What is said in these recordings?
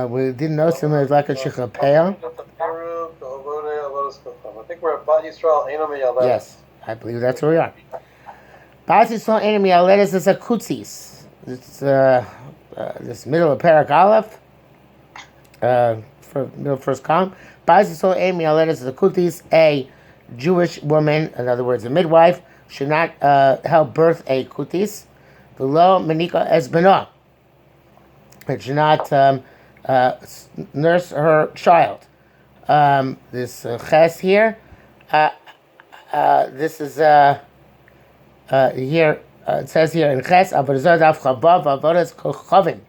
We didn't know some is like a shechapel. I think we're at Bat Yisrael Einam Yaledes. Yes, I believe that's where we are. Bat Yisrael Einam Yaledes is a kutzis. It's this middle of Parak Aleph, for middle first column. Bat Yisrael Einam Yaledes is a kutzis. A Jewish woman, in other words, a midwife, should not help birth a kutis. The lo menika es beno. It should not nurse her child. This ches here, this is here, it says here in ches, avodah daf chavav, avodas kochavim.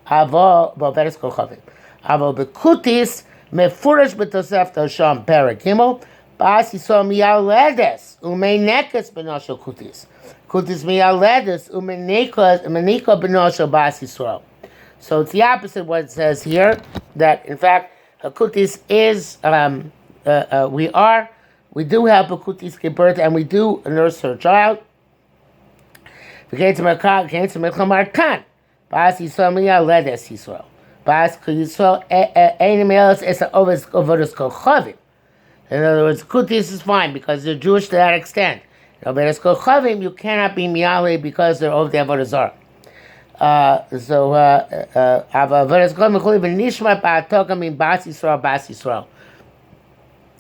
Avodas kochavim. Avo bekutis, mefurish betosefta sham perak himel, bas yisrael miyaledes, umenekes benoshel kutis. Kutis miyaledes, umeneka benoshel bas yisrael. So it's the opposite of what it says here, that in fact, Hakutis is, we do help Hakutis give birth and we do nurse her child. In other words, Kutis is fine because they're Jewish to that extent. You cannot be miyale because they're over the Avodah Zarah.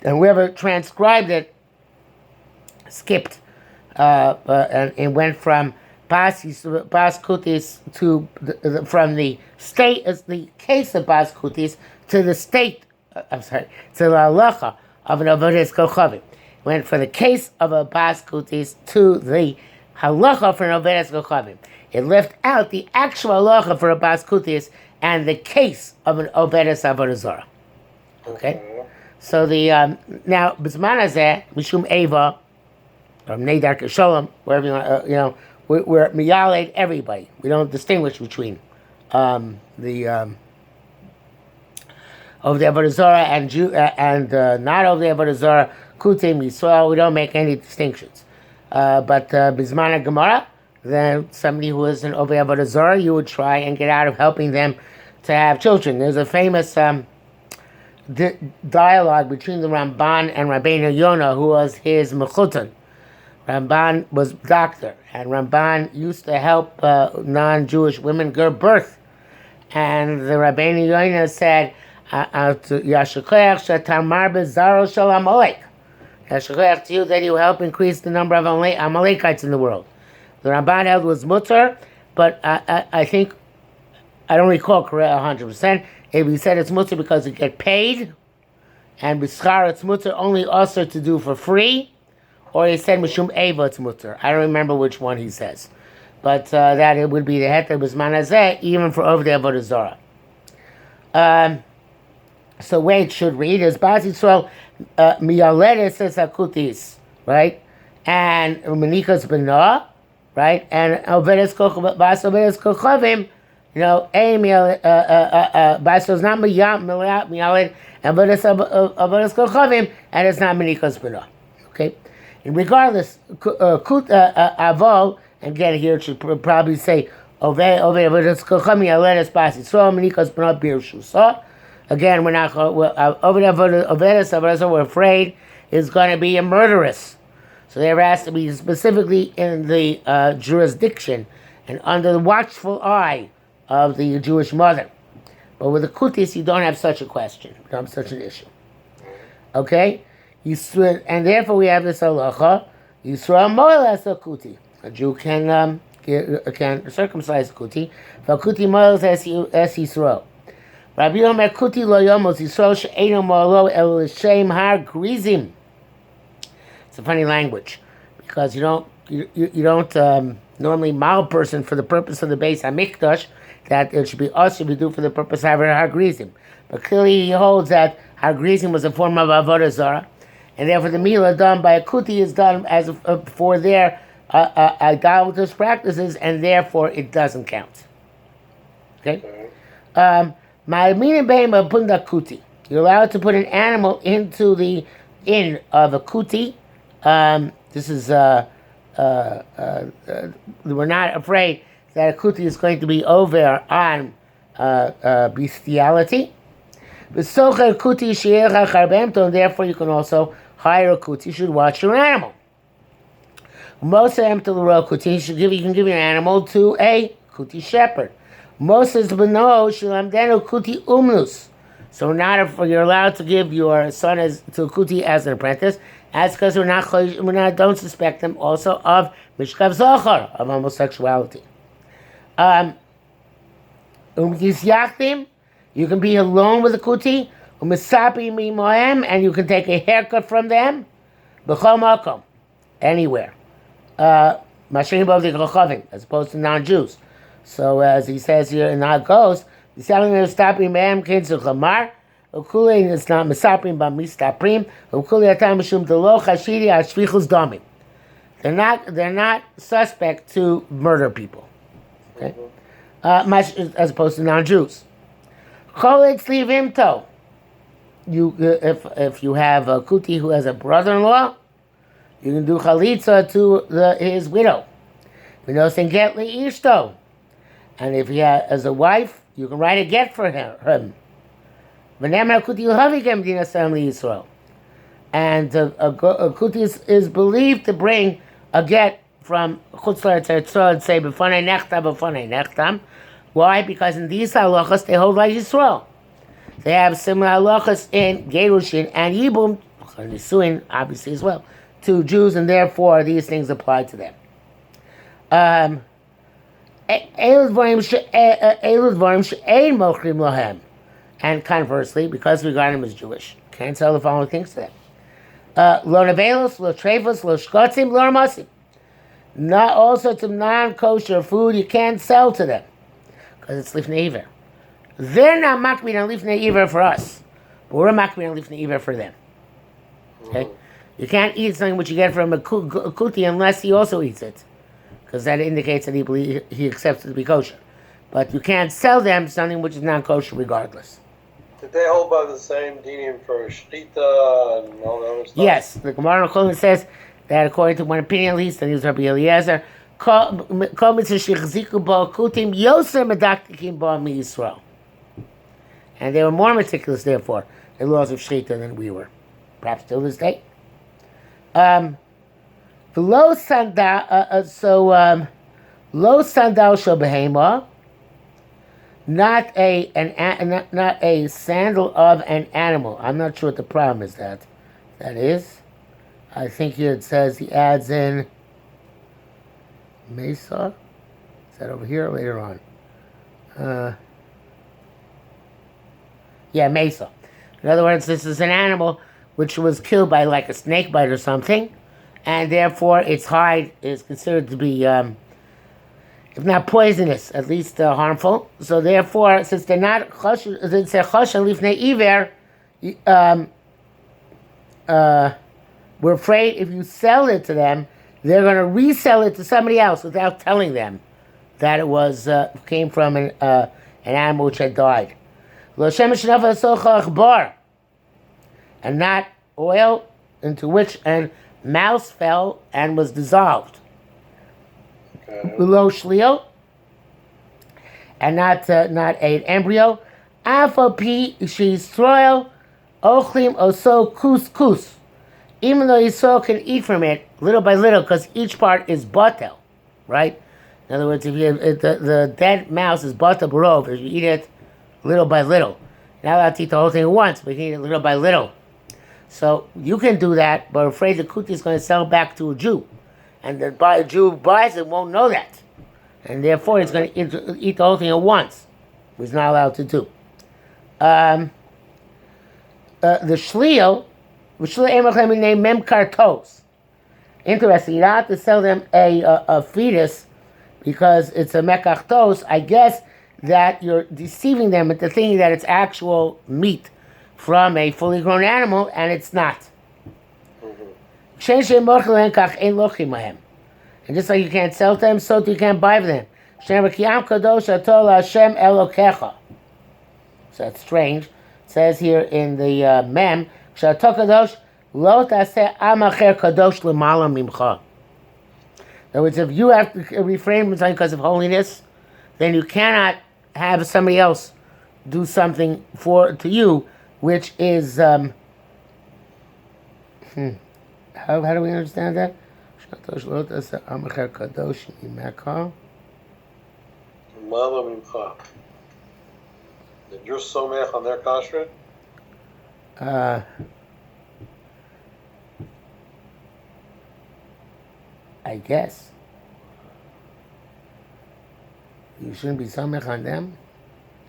And whoever transcribed it skipped and went from Bas Kutis to from the state as the case of Bas Kutis to the state. To the halacha of an avodas kochavim. Went from the case of a Bas Kutis to the halacha for an avodas kochavim. It left out the actual halacha for a Bas Kutis and the case of an Obedes Avodah Zarah. Okay? So the, now, B'zman hazeh, Mishum Eva, or Nedar Kesholem, wherever you want, we're miyaled everybody. We don't distinguish between the of the Avodah Zarah and not of the Avodah Zarah, Kuttim, Yisrael, we don't make any distinctions. But B'zman Gemara, then somebody who is an Ovei Avodah Zarah, you would try and get out of helping them to have children. There's a famous dialogue between the Ramban and Rabbeinu Yonah, who was his mechutan. Ramban was doctor, and Ramban used to help non-Jewish women give birth. And the Rabbeinu Yonah said, Yashikoyach shetamar bezaro shel Amalek. Yashikoyach to you that you help increase the number of Amalekites in the world. The Ramban held was mutter, but I think, I don't recall correct 100%, if he said it's mutter because it get paid, and b'schar it's mutter only also to do for free, or he said mishum eva it's mutter. I don't remember which one he says. But that it would be the heter b'zman hazeh, even for over the Avodah Zarah. So way it should read is Bas Yisrael miyaledes es hakutis, right? And umenikas benah, right? And Ovedes Kochavim, Bas is not Miyaled, and Ovedes Kochavim, and it's not Menikas B'nah. Okay? And regardless, Avol, and again here it should probably say, Ovedes Kochavim, Miyaledes Bas Yisrael, Menikas B'nah Bir Shusah. Again, we're not, Ovedes, we're afraid, is going to be a murderess. So there has to be specifically in the jurisdiction and under the watchful eye of the Jewish mother. But with the kutis, you don't have such a question. You don't have such an issue. Okay? And therefore we have this halacha, Yisrael moel as a kuti. A Jew can circumcise a kuti. V'kuti moel as Yisrael. Rabbi Omer kuti lo yomos Yisrael she'eno moelo el l'shem har grizim. It's a funny language because you don't normally mal a person for the purpose of the Beis Hamikdash, that it should be us should be do for the purpose of har grizim. But clearly he holds that har grizim was a form of avodah zarah, and therefore the milah done by a kuti is done as for their idolatrous practices, and therefore it doesn't count. Okay. You're allowed to put an animal into the in of a kuti. This is we're not afraid that a kuti is going to be over on bestiality. And therefore you can also hire a kuti. You should watch your animal. Most of them to the royal kuti, you can give your animal to a kuti shepherd. Most of them know shilamdenu kuti umnus. So you're allowed to give your son to a kuti as an apprentice. That's because don't suspect them also of mishkav zachar, of homosexuality. You can be alone with a kuti, and you can take a haircut from them, anywhere. As opposed to non-Jews. So as he says here, and how it goes, it's not misaprim ba mistaprim, they're not suspect to murder people. Okay? As opposed to non-Jews. If you have a kuti who has a brother-in-law, you can do chalitza to his widow. And if he has a wife, you can write a get for him. And a kuti is believed to bring a get from Chutz La'aretz Yisrael and say b'fanei nechtam. Why? Because in these halachas they hold like Yisrael. They have similar halachas in Gerushin and Yibum, Nisuin obviously as well, to Jews, and therefore these things apply to them. And conversely, because we regard them as Jewish, can't sell the following things to them. Lo nevelos, lo trefos, lo shkotzim, lo ramasim. Not all sorts of non-kosher food you can't sell to them, because it's lifnei iver. They're not makbid on lifnei iver for us, but we're makbid on lifnei iver for them. Okay? You can't eat something which you get from a kuti unless he also eats it, because that indicates that he accepts it to be kosher. But you can't sell them something which is non-kosher regardless. Did they hold by the same dinim for shrita and all the other stuff? Yes, the Gemara Kohen says that according to one opinion at least, and he was Rabbi Eliezer, and they were more meticulous, therefore, in laws of shrita than we were, perhaps till this day. Lo sandal shel behema, not a sandal of an animal. I'm not sure what the problem is that is. I think here it says he adds in mesa. Is that over here or later on? Yeah, mesa. In other words, this is an animal which was killed by like a snake bite or something, and therefore its hide is considered to be, if not poisonous, at least harmful. So therefore, since they're not choshen lifnei iver, we're afraid if you sell it to them, they're going to resell it to somebody else without telling them that it was came from an animal which had died. And not oil into which a mouse fell and was dissolved. Below shlio, and not an embryo. Alpha P she's throil ochlim oso kus. Even though Yisrael can eat from it little by little, because each part is batel, right? In other words, if the dead mouse is batel barov, if you eat it little by little, you're not allowed to eat the whole thing at once, but you can eat it little by little. So you can do that, but afraid the kuti is going to sell back to a Jew, and the Jew who buys it won't know that, and therefore he's going to eat the whole thing at once, which he's not allowed to do. The shlio, which named mem kartos. Interesting, you don't have to sell them a fetus because it's a mekachtos. I guess that you're deceiving them into thinking that it's actual meat from a fully grown animal, and it's not. And just like you can't sell them, so you can't buy them. So that's strange. It says here in the mem, Lo taseh am acher kadosh lemala mimcha. In other words, if you have to refrain from something because of holiness, then you cannot have somebody else do something to you, which is how do we understand that? Mala mimcha. That you're somech on their kashrut? I guess. You shouldn't be samech on them.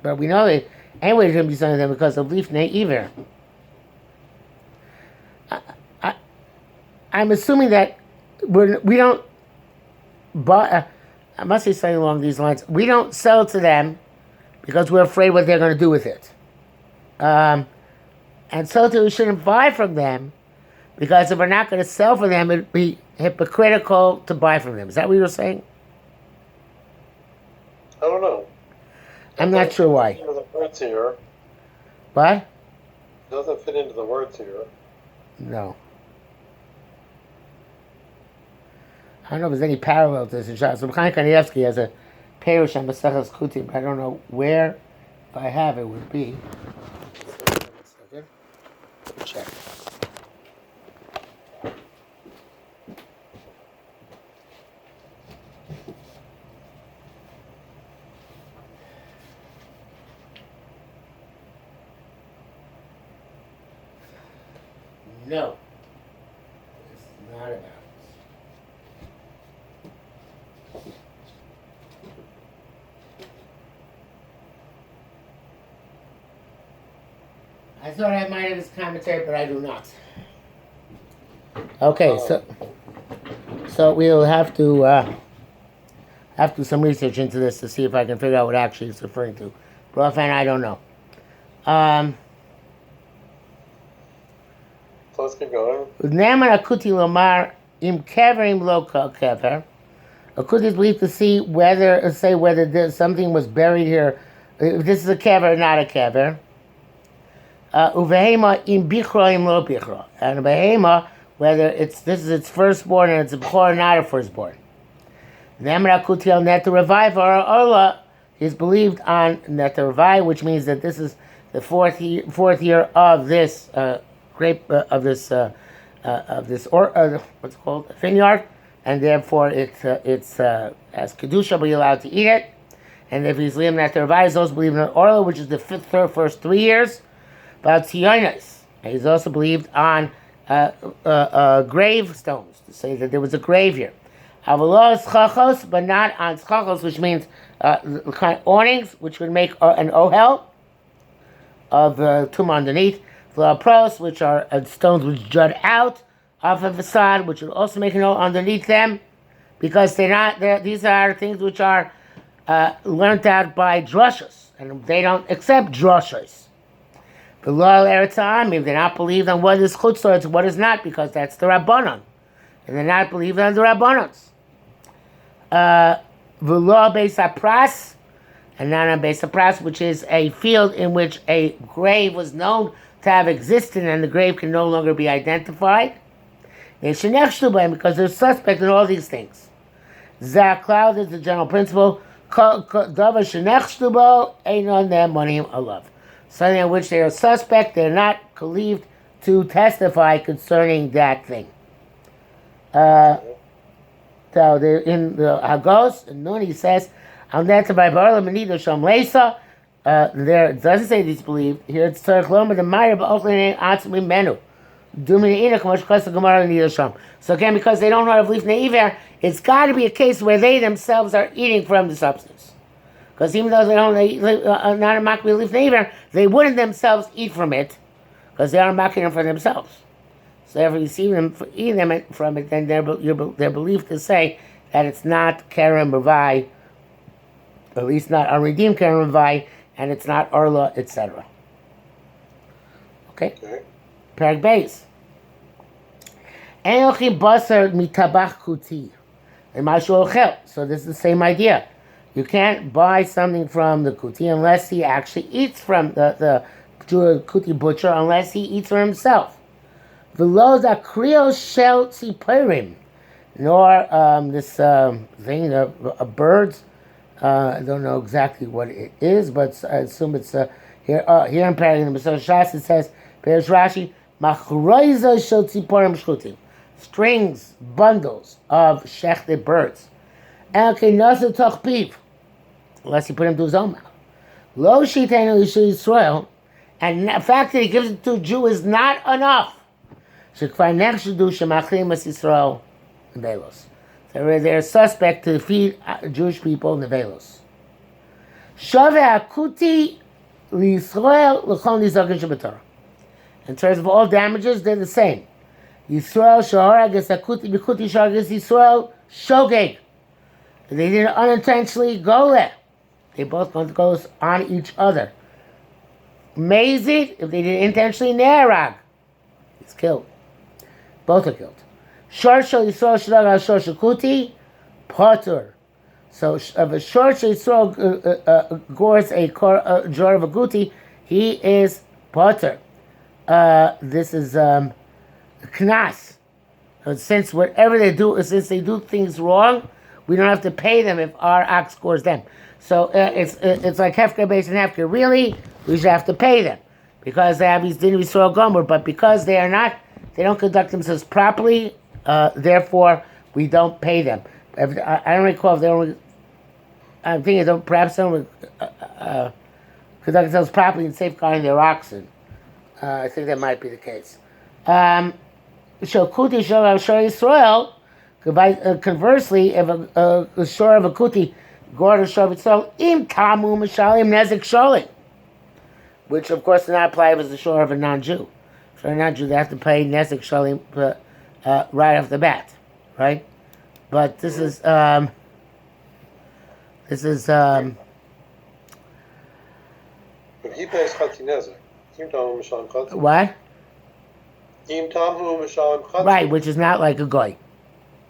But we know that anyway you shouldn't be samech on them because of lifnei iver. I'm assuming that we don't buy, I must say something along these lines. We don't sell to them because we're afraid what they're going to do with it. And so too we shouldn't buy from them because if we're not going to sell for them, it'd be hypocritical to buy from them. Is that what you were saying? I don't know. I'm not sure why. Into the words here. What? Doesn't fit into the words here. No. I don't know if there's any parallel to this in Shas. So Chaim Kanievsky has a Perush on Messeches Kuttim, but I don't know where, if I have it, would be. Second. Check. No. It's not about this. I thought I might have his commentary, but I do not. Okay, so we'll have to do some research into this to see if I can figure out what actually it's referring to. But offhand, I don't know. So let's keep going. Neman akuti lomar im keverim lo kever. Akuti is believed to see whether something was buried here. If this is a kever or not a kever. Uvehema im bichro im lo bichro. And a behema, whether this is its firstborn and it's a bechor or not a firstborn. Neman akuti al neta revive or orla is believed on neta revive, which means that this is the fourth year of this grape what's it called, vineyard, and therefore it's as kedusha, but you're allowed to eat it. And if he's living at the revive, those believe in orla, which is the first 3 years. But tzionis, he's also believed on gravestones to say that there was a grave here. Avalo schachos, but not on schachos, which means kind of awnings, which would make an ohel of tomb underneath. Pros, which are stones which jut out off a facade, which would also make an ohel underneath them, because these are things which are learned out by drushas, and they don't accept drushas. The law Eretz if they're not believed on what is chutzor, it's what is not, because that's the Rabbanon. And they're not believed on the Rabbanons. The law Beis HaPras, and not on Beis HaPras, which is a field in which a grave was known to have existed and the grave can no longer be identified. Because they're suspect in all these things. Zakloud is the general principle. Something in which they are suspect, they're not believed to testify concerning that thing. So they're in the Hagos, and Nun he says, there it doesn't say this believed. Here it's Tzarech Loma, the Maya Ba'ochlin Atzmi Menu. So again, because they don't know how to believe Neiver, it's got to be a case where they themselves are eating from the substance. Because even though they don't not a makbid leaf neiver, they wouldn't themselves eat from it, because they are making them for themselves. So if you see them eating them from it, then they're believed to say that it's not Keren Bavai, at least not unredeemed Keren Bavai, and it's not Orla, etc. Okay? Perek Beis. Enochi basar mitabach kuti. So this is the same idea. You can't buy something from the kuti unless he actually eats from the kuti butcher, unless he eats for himself. V'lo zakrio shel tziporim, nor this thing of birds. I don't know exactly what it is, but I assume it's here. Here in Perek in the Messeches Shas it says, Perish Rashi, machroiza shel tziporim shchutim, strings, bundles of shechted birds. And okay, nasa toch piv, unless you put him to his own mouth. Lo shitenu Yisrael, and the fact that he gives it to a Jew is not enough. Shekvar nechshudu shemachlim es Yisrael nevelos. They're suspect to feed Jewish people in the velos. Shove akuti liyisrael l'chol nizakin shebetorah. In terms of all damages, they're the same. Yisrael shahar against akuti bikuti shahar against Yisrael shogeg. They didn't unintentionally go there. They both go on each other. Mazid, if they did intentionally, nerag. He's killed. Both are killed. Shor shel Yisrael shlag al shor shel kuti, potter. So if a shor shel Yisrael gores a jar of a guti, he is potter. This is knas. Since whatever they do, since they do things wrong, we don't have to pay them if our ox scores them. So it's like hefker base and hefker. Really, we should have to pay them because they have these din Yisrael gomer. But because they don't conduct themselves properly, therefore we don't pay them. I don't recall if they don't. I'm thinking perhaps they don't conduct themselves properly in safeguarding their oxen. I think that might be the case. Shokuti shor Yisrael. Conversely, if a shore of a kuti gored a shore of Yisrael, im tamu mishalim nezik sholim, which of course does not apply if it's the shore of a non-Jew. For a non-Jew, they have to pay nezik sholim right off the bat, right? But this is what? He pays chati nezik. Im tamu mishalim chati. What? Im tamu mishalim chati. Right, which is not like a goy.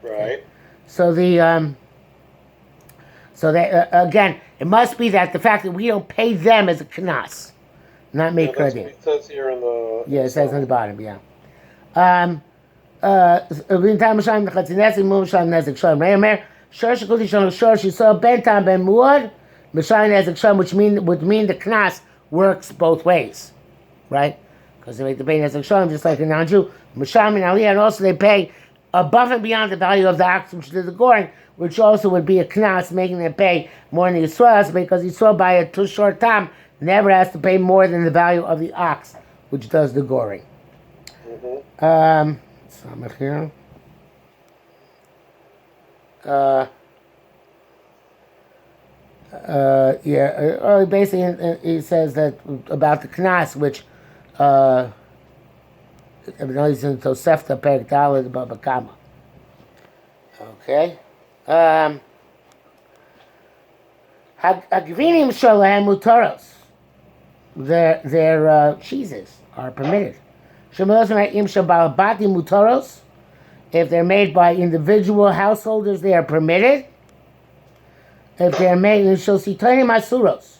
Right. So again, it must be that the fact that we don't pay them as a knas, not make credit. It says here in the. Yeah, it says on the bottom. Yeah. Which would mean the knas works both ways, right? Because they make the pay nezek shalom just like a non-Jew. And also they pay above and beyond the value of the ox which did the goring, which also would be a knas, making them pay more than Yisrael, because Yisrael by a too short time never has to pay more than the value of the ox which does the goring. Some here. Basically, he says that about the knas, which he's in Tosefta Perek Daled Baba Kama. Okay. Hagvinim shalahem mutaros. Their cheeses are permitted. Shemelos im shabalabati mutaros. If they're made by individual householders, they are permitted. If they're made in shositonim asuros.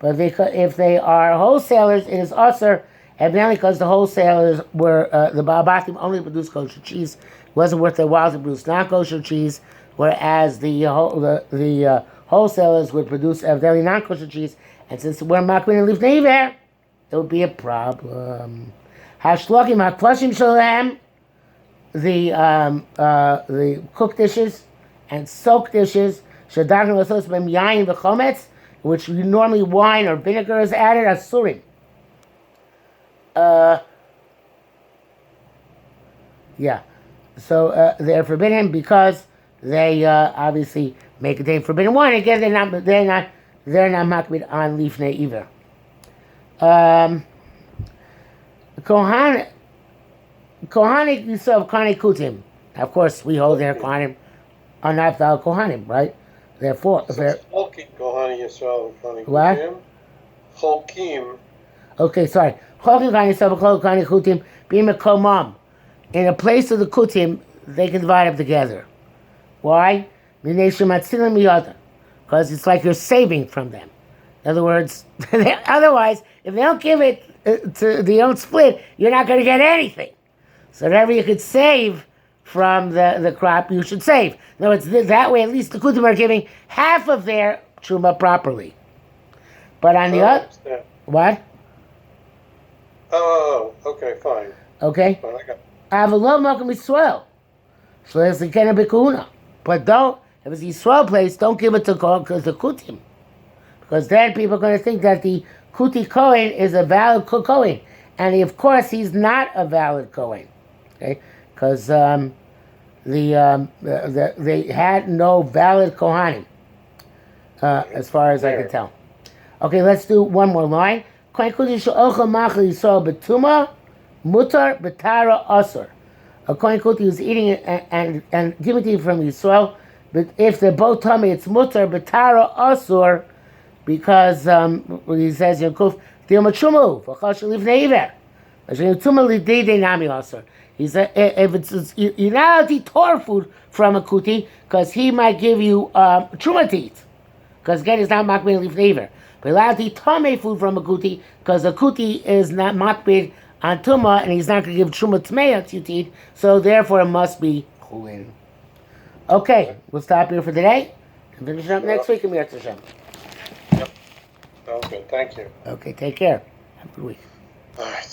But if they are wholesalers, it is usher, evidently because the wholesalers were, the Balabatim only produced kosher cheese. It wasn't worth their while to produce non-kosher cheese, whereas the wholesalers would produce evidently non-kosher cheese, and since we're makmin and leaf neiver, it would be a problem. Hashlokim hakvashim shalem, the cooked dishes and soaked dishes, shadagim lasos b'em yayin v'chometz, which normally wine or vinegar is added, asurim. So they're forbidden because they obviously may contain forbidden wine. Again, they're not makbid on lifnei either. Kohanic Yisrael Kohanic Kuttim. Of course, we hold their Kohanim are not the Kohanim, right? Therefore, Cholkim Kohani Yisrael Kohani what? Kuttim. Cholkim. Okay, sorry. Cholkim Kohani Yisrael Kohani Kuttim Bima Komam. In a place of the Kuttim, they can divide up together. Why? Because it's like you're saving from them. In other words, otherwise, if they don't give it they don't split, you're not going to get anything. So whatever you could save from the crop, you should save. No, it's that way. At least the Kuttim are giving half of their truma properly. But on the other, what? Oh, okay, fine. Okay. Fine, I got it. Avalon Malcolm Yisrael. So there's the Kena Bekuna. But don't, if it's Yisrael place, don't give it to the Kuttim. Because then people are going to think that the Kuti Kohen is a valid Kohen. And of course, he's not a valid Kohen. Okay? Because they had no valid Kohanim, as far as I can tell. Okay, let's do one more line. Kohen Kuti she'ochel machal Yisrael betuma, mutar betara asur. A Kohen Kuti who's eating it and giving it to you from Yisrael, but if they're both tummy, it's mutar betara asur, because he says Yaakov di'om chumu v'chal shelif neiver. He said, if it's you're not allowed to eat Torah food from a kuti, because he might give you truma to eat, because again, it's not makbid leaf neiver. But you're allowed to eat tame food from a kuti, because a kuti is not makbid on tuma, and he's not going to give truma tmeya to you to eat, so therefore it must be chulin. Okay, we'll stop here for today, and finish up next week in Mirz Hashem. Yep. Sounds good. Thank you. Okay, take care. Have a good week. All right.